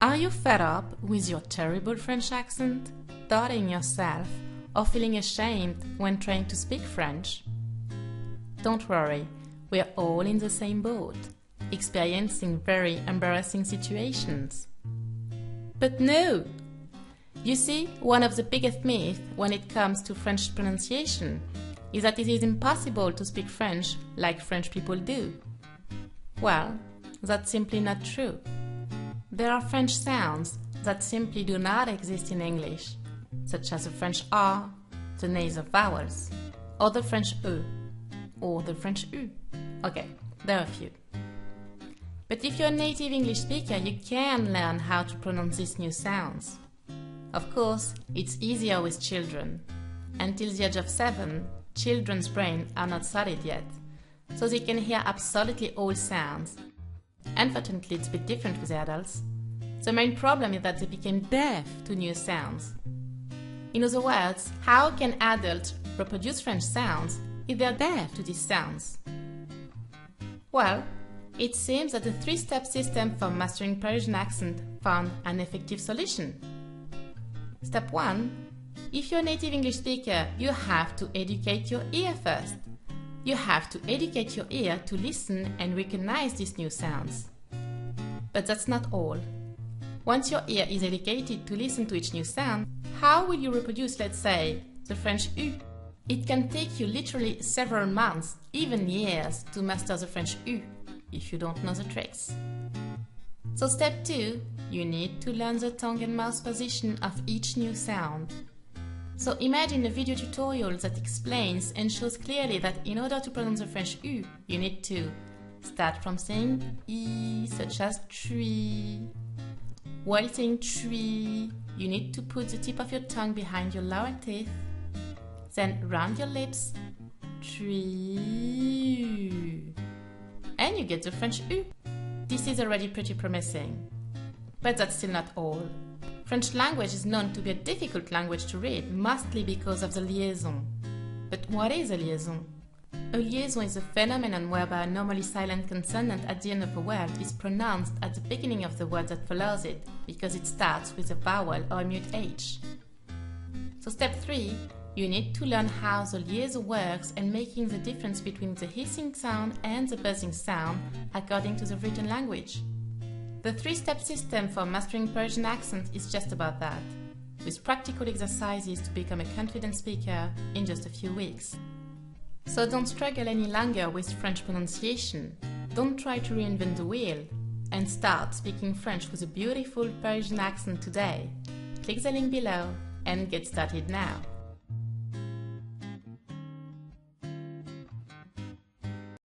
Are you fed up with your terrible French accent, doubting yourself, or feeling ashamed when trying to speak French? Don't worry, we're all in the same boat, experiencing very embarrassing situations. But no! You see, one of the biggest myths when it comes to French pronunciation is that it is impossible to speak French like French people do. Well, that's simply not true. There are French sounds that simply do not exist in English, such as the French R, the nasal vowels, or the French E, or the French U. Okay, there are a few. But if you're a native English speaker, you can learn how to pronounce these new sounds. Of course, it's easier with children. Until the age of 7, children's brains are not solid yet, so they can hear absolutely all sounds. Unfortunately, it's a bit different with adults. The main problem is that they became deaf to new sounds. In other words, how can adults reproduce French sounds if they're deaf to these sounds? Well, it seems that the three-step system for mastering Parisian accent found an effective solution. Step 1. If you're a native English speaker, you have to educate your ear first. You have to educate your ear to listen and recognize these new sounds. But that's not all. Once your ear is educated to listen to each new sound, how will you reproduce, let's say, the French U? It can take you literally several months, even years, to master the French U, if you don't know the tricks. So step 2, you need to learn the tongue and mouth position of each new sound. So imagine a video tutorial that explains and shows clearly that in order to pronounce the French U, you need to start from saying E, such as tree. While saying tree, you need to put the tip of your tongue behind your lower teeth, then round your lips, tree, and you get the French U. This is already pretty promising. But that's still not all. French language is known to be a difficult language to read, mostly because of the liaison. But what is a liaison? A liaison is a phenomenon whereby a normally silent consonant at the end of a word is pronounced at the beginning of the word that follows it, because it starts with a vowel or a mute H. So step 3, you need to learn how the liaison works and making the difference between the hissing sound and the buzzing sound according to the written language. The three-step system for mastering Parisian accent is just about that, with practical exercises to become a confident speaker in just a few weeks. So don't struggle any longer with French pronunciation, don't try to reinvent the wheel, and start speaking French with a beautiful Parisian accent today. Click the link below and get started now.